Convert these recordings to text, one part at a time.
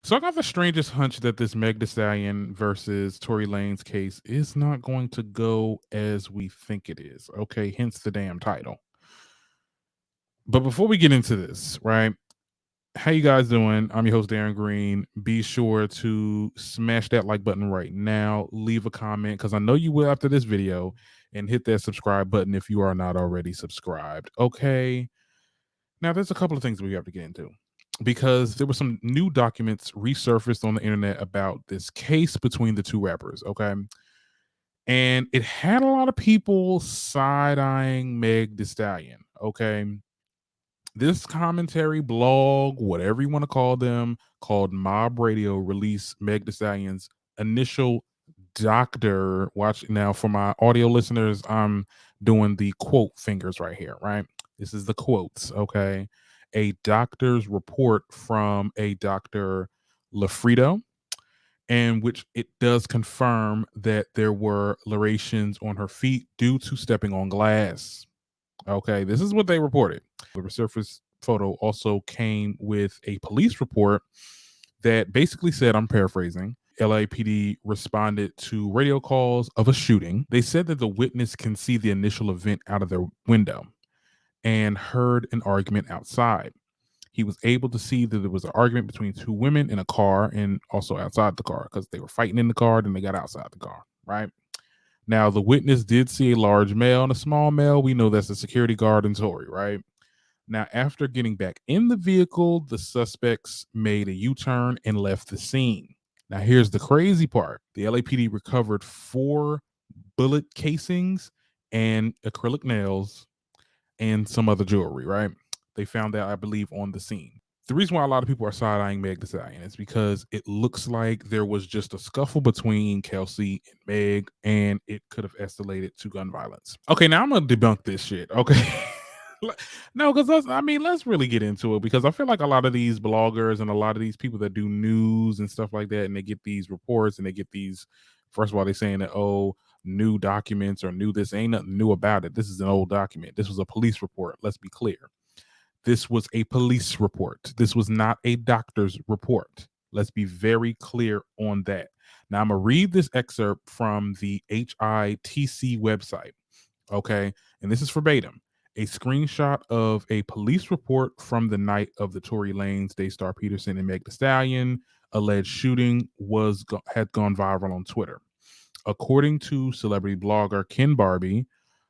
So I got the strangest hunch that this Meg Thee Stallion versus Tory Lanez case is not going to go as we think it is. Okay, hence the damn title. But before we get into this, right? How you guys doing? I'm your host Darren Green. Be sure to smash that like button right now. Leave a comment because I know you will after this video, and hit that subscribe button if you are not already subscribed. Okay. Now there's a couple of things we have to get into because there were some new documents resurfaced on the internet about this case between the two rappers. Okay. And it had a lot of people side eyeing Meg Thee Stallion. Okay. This commentary blog, whatever you want to call them, called Mob Radio, released Meg Thee Stallion's initial doctor. Watch now for my audio listeners. I'm doing the quote fingers right here, right? This is the quotes, okay? A doctor's report from a Dr. Leffredo, and which it does confirm that there were lacerations on her feet due to stepping on glass. Okay, this is what they reported. The resurfaced photo also came with a police report that basically said, I'm paraphrasing, LAPD responded to radio calls of a shooting. They said that the witness can see the initial event out of their window and heard an argument outside. He was able to see that there was an argument between two women in a car and also outside the car because they were fighting in the car, then they got outside the car, right? Now, the witness did see a large male and a small male. We know that's the security guard and Tory, right? Now, after getting back in the vehicle, the suspects made a U turn and left the scene. Now, here's the crazy part: the LAPD recovered 4 bullet casings and acrylic nails and some other jewelry, right? They found that, I believe, on the scene. The reason why a lot of people are side eyeing Meg Thee Stallion is because it looks like there was just a scuffle between Kelsey and Meg, and it could have escalated to gun violence. Okay, now I'm gonna debunk this shit. Okay. No, because let's really get into it because I feel like a lot of these bloggers and a lot of these people that do news and stuff like that, and they get these reports and they get these. First of all, they're saying that new documents or new this ain't nothing new about it. This is an old document. This was a police report. Let's be clear. This was a police report. This was not a doctor's report. Let's be very clear on that. Now, I'm going to read this excerpt from the HITC website. Okay. And this is verbatim. A screenshot of a police report from the night of the Tory Lanez, Daystar Peterson, and Meg Thee Stallion alleged shooting had gone viral on Twitter. According to celebrity blogger Ken Barbie,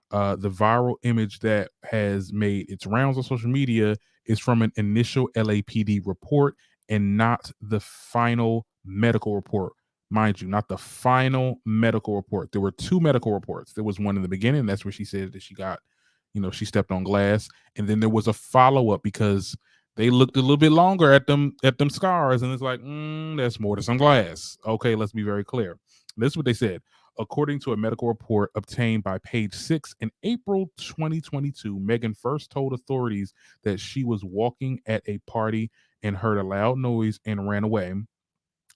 the viral image that has made its rounds on social media is from an initial LAPD report and not the final medical report. Mind you, not the final medical report. There were 2 medical reports. There was one in the beginning. That's where she said that she got, she stepped on glass. And then there was a follow-up because they looked a little bit longer at them scars. And it's like, that's more than some glass. Okay, let's be very clear. This is what they said. According to a medical report obtained by Page Six in April 2022, Megan first told authorities that she was walking at a party and heard a loud noise and ran away.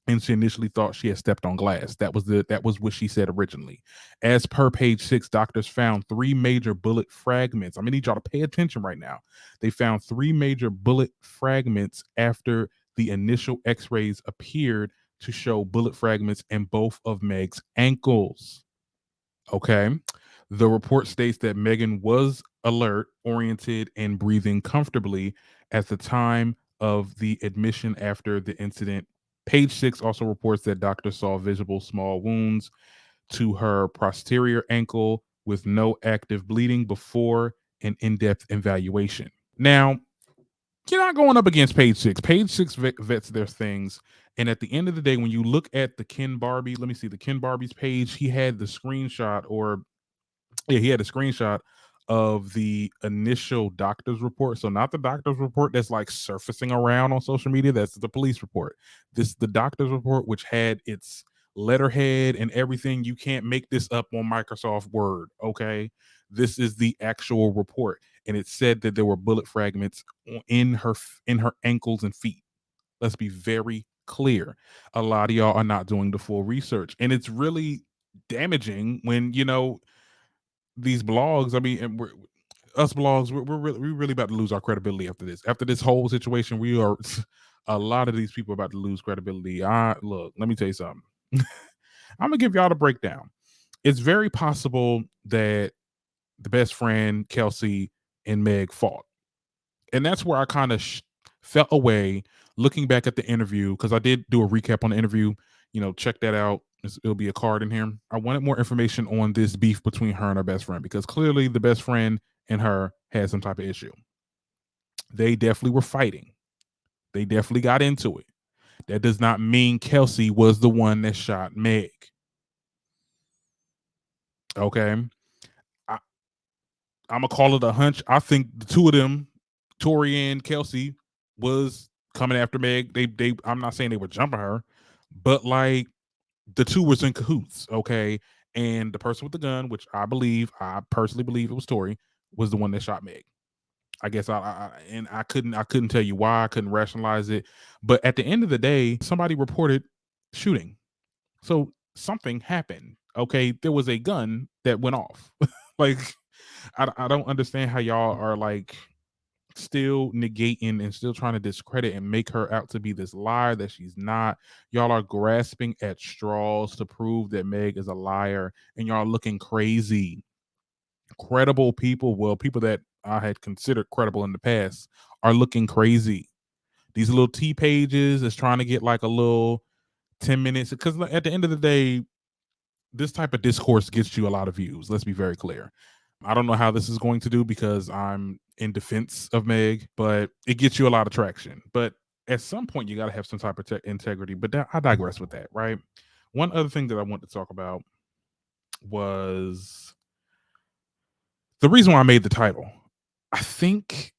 And she initially thought she had stepped on glass. That was what she said originally. As per Page Six, doctors found 3 major bullet fragments. I'm gonna need y'all to pay attention right now. They found 3 major bullet fragments after the initial X-rays appeared to show bullet fragments in both of Meg's ankles. Okay. The report states that Megan was alert, oriented, and breathing comfortably at the time of the admission after the incident. Page Six also reports that doctors saw visible small wounds to her posterior ankle with no active bleeding before an in depth evaluation. Now, you're not going up against Page Six. Page Six vets their things. And at the end of the day, when you look at the Ken Barbie, let me see the Ken Barbie's page, he had the screenshot, or yeah, he had a screenshot of the initial doctor's report. So not the doctor's report that's like surfacing around on social media. That's the police report. This the doctor's report, which had its letterhead and everything. You can't make this up on Microsoft Word. Okay. This is the actual report. And it said that there were bullet fragments in her ankles and feet. Let's be very clear. A lot of y'all are not doing the full research. And it's really damaging when, these blogs, I mean, and us blogs, we're really about to lose our credibility after this. After this whole situation, we are A lot of these people are about to lose credibility. Look, let me tell you something. I'm gonna give y'all the breakdown. It's very possible that the best friend Kelsey and Meg fought, and that's where I kind of felt away looking back at the interview, because I did do a recap on the interview. Check that out. It'll be a card in here. I wanted more information on this beef between her and her best friend, because clearly the best friend and her had some type of issue. They definitely were fighting. They definitely got into it. That does not mean Kelsey was the one that shot Meg. Okay. I'm gonna call it a hunch. I think the two of them, Tory and Kelsey, was coming after Meg. I'm not saying they were jumping her, but like the two was in cahoots. Okay. And the person with the gun, which I personally believe it was Tory, was the one that shot Meg. I guess I couldn't tell you why. I couldn't rationalize it. But at the end of the day, somebody reported shooting. So something happened. Okay. There was a gun that went off. Like, I don't understand how y'all are like still negating and still trying to discredit and make her out to be this liar that she's not. Y'all are grasping at straws to prove that Meg is a liar, and y'all are looking crazy. Credible people, well, people that I had considered credible in the past, are looking crazy. These little T pages is trying to get like a little 10 minutes, because at the end of the day, this type of discourse gets you a lot of views. Let's be very clear. I don't know how this is going to do because I'm in defense of Meg, but it gets you a lot of traction. But at some point, you got to have some type of integrity. But I digress with that, right? One other thing that I want to talk about was the reason why I made the title. I think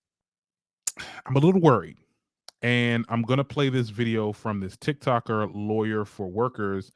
I'm a little worried. And I'm going to play this video from this TikToker, Lawyer for Workers.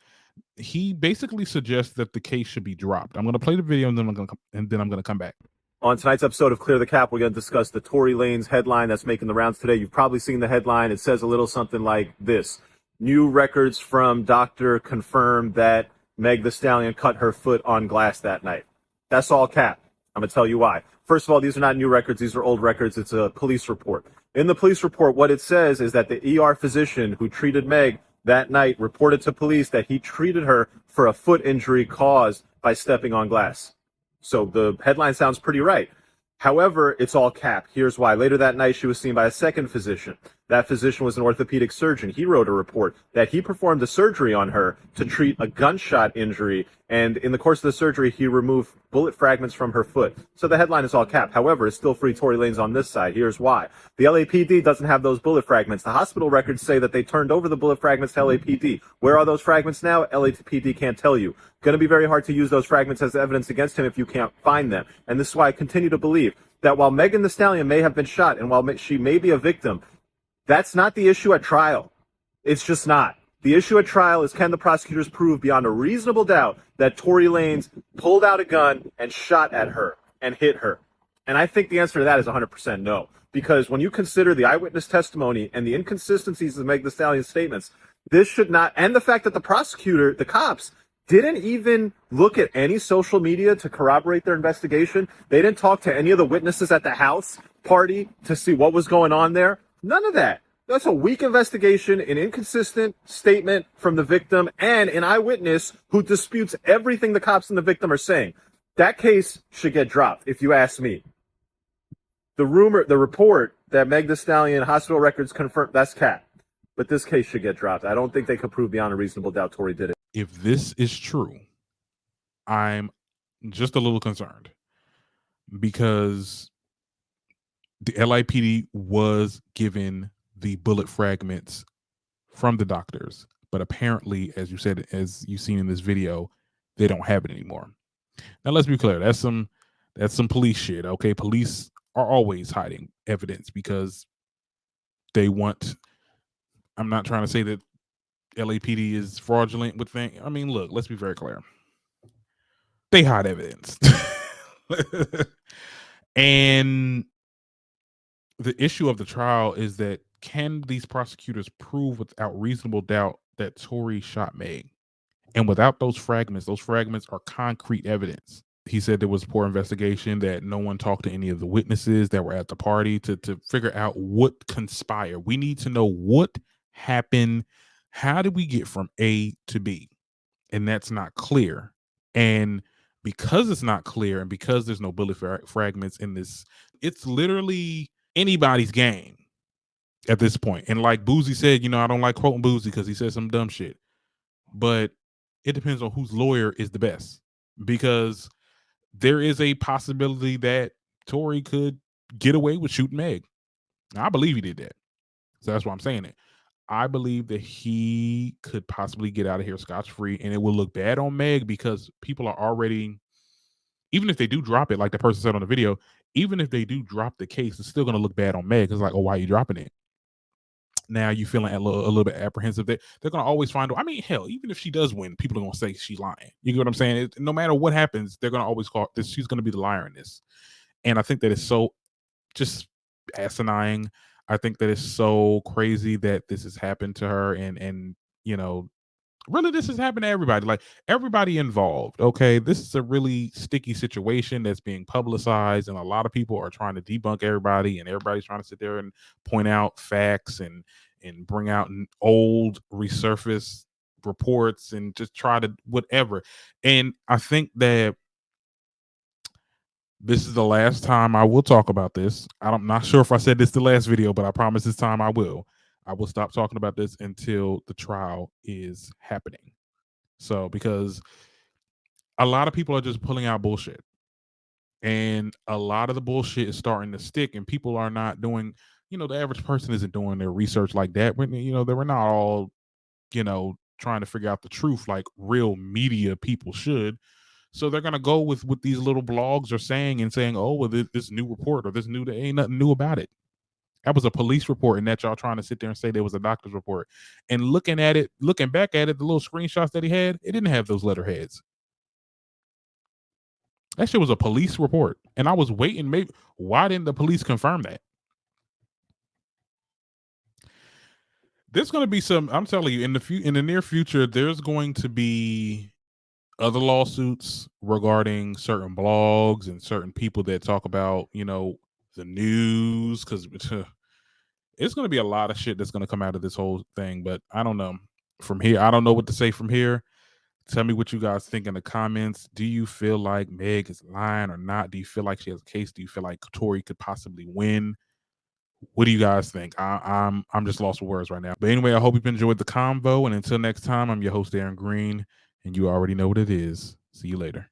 He basically suggests that the case should be dropped. I'm going to play the video, and then I'm going to come back. On tonight's episode of Clear the Cap, we're going to discuss the Tory Lanez headline that's making the rounds today. You've probably seen the headline. It says a little something like this: new records from doctor confirm that Meg Thee Stallion cut her foot on glass that night. That's all cap. I'm going to tell you why. First of all, these are not new records. These are old records. It's a police report. In the police report, what it says is that the ER physician who treated Meg that night reported to police that he treated her for a foot injury caused by stepping on glass. So the headline sounds pretty right. However, it's all cap. Here's why. Later that night, she was seen by a second physician. That physician was an orthopedic surgeon. He wrote a report that he performed a surgery on her to treat a gunshot injury, and in the course of the surgery, he removed bullet fragments from her foot. So the headline is all cap. However, it's still free Tory Lanez on this side. Here's why. The LAPD doesn't have those bullet fragments. The hospital records say that they turned over the bullet fragments to LAPD. Where are those fragments now? LAPD can't tell you. Going to be very hard to use those fragments as evidence against him if you can't find them. And this is why I continue to believe that while Megan Thee Stallion may have been shot and while she may be a victim, that's not the issue at trial. It's just not. The issue at trial is, can the prosecutors prove beyond a reasonable doubt that Tory Lanez pulled out a gun and shot at her and hit her? And I think the answer to that is 100% no. Because when you consider the eyewitness testimony and the inconsistencies of Megan Thee Stallion's statements, this should not, and the fact that the cops, didn't even look at any social media to corroborate their investigation. They didn't talk to any of the witnesses at the house party to see what was going on there. None of that. That's a weak investigation, an inconsistent statement from the victim, and an eyewitness who disputes everything the cops and the victim are saying. That case should get dropped, if you ask me. The report that Meg Thee Stallion hospital records confirm, that's cap. But this case should get dropped. I don't think they could prove beyond a reasonable doubt Tory did it. If this is true, I'm just a little concerned, because the LAPD was given the bullet fragments from the doctors, but apparently, as you said, as you've seen in this video, they don't have it anymore. Now, let's be clear. That's some police shit. Okay. Police are always hiding evidence because they want, I'm not trying to say that LAPD is fraudulent with things. I mean, look, let's be very clear. They hide evidence. And the issue of the trial is that, can these prosecutors prove without reasonable doubt that Tory shot Meg? And without those fragments are concrete evidence. He said there was poor investigation, that no one talked to any of the witnesses that were at the party to figure out what conspired. We need to know what happened. How did we get from A to B? And that's not clear. And because it's not clear, and because there's no bullet fragments in this, it's literally anybody's game at this point. And like Boozy said, I don't like quoting Boozy because he said some dumb shit, but it depends on whose lawyer is the best, because there is a possibility that Tory could get away with shooting Meg. Now, I believe he did that. So that's why I'm saying it. I believe that he could possibly get out of here scotch-free, and it will look bad on Meg because people are already, even if they do drop it, like the person said on the video, even if they do drop the case, it's still going to look bad on Meg. It's like, oh, why are you dropping it? Now you feeling a little bit apprehensive. They're going to always find, I mean, hell, even if she does win, people are going to say she's lying. You get what I'm saying? No matter what happens, they're going to always call this, she's going to be the liar in this. And I think that it's so just asinine. I think that it's so crazy that this has happened to her, and really this has happened to everybody, like everybody involved. Okay, this is a really sticky situation that's being publicized, and a lot of people are trying to debunk everybody, and everybody's trying to sit there and point out facts and bring out old resurfaced reports and just try to whatever. And I think that this is the last time I will talk about this. I'm not sure if I said this the last video, but I promise this time I will. I will stop talking about this until the trial is happening. So, because a lot of people are just pulling out bullshit, and a lot of the bullshit is starting to stick, and people are not doing, the average person isn't doing their research like that. They were not all, trying to figure out the truth like real media people should. So they're gonna go with what these little blogs are saying and saying, "Oh, well, this new report or this new, there ain't nothing new about it. That was a police report, and that y'all trying to sit there and say there was a doctor's report." And looking back at it, the little screenshots that he had, it didn't have those letterheads. That shit was a police report, and I was waiting. Maybe why didn't the police confirm that? There's going to be some. I'm telling you, in the near future, there's going to be other lawsuits regarding certain blogs and certain people that talk about, the news, because it's going to be a lot of shit that's going to come out of this whole thing. But I don't know. From here, I don't know what to say from here. Tell me what you guys think in the comments. Do you feel like Meg is lying or not? Do you feel like she has a case? Do you feel like Tory could possibly win? What do you guys think? I'm just lost for words right now. But anyway, I hope you've enjoyed the convo. And until next time, I'm your host, Aaron Green, and you already know what it is. See you later.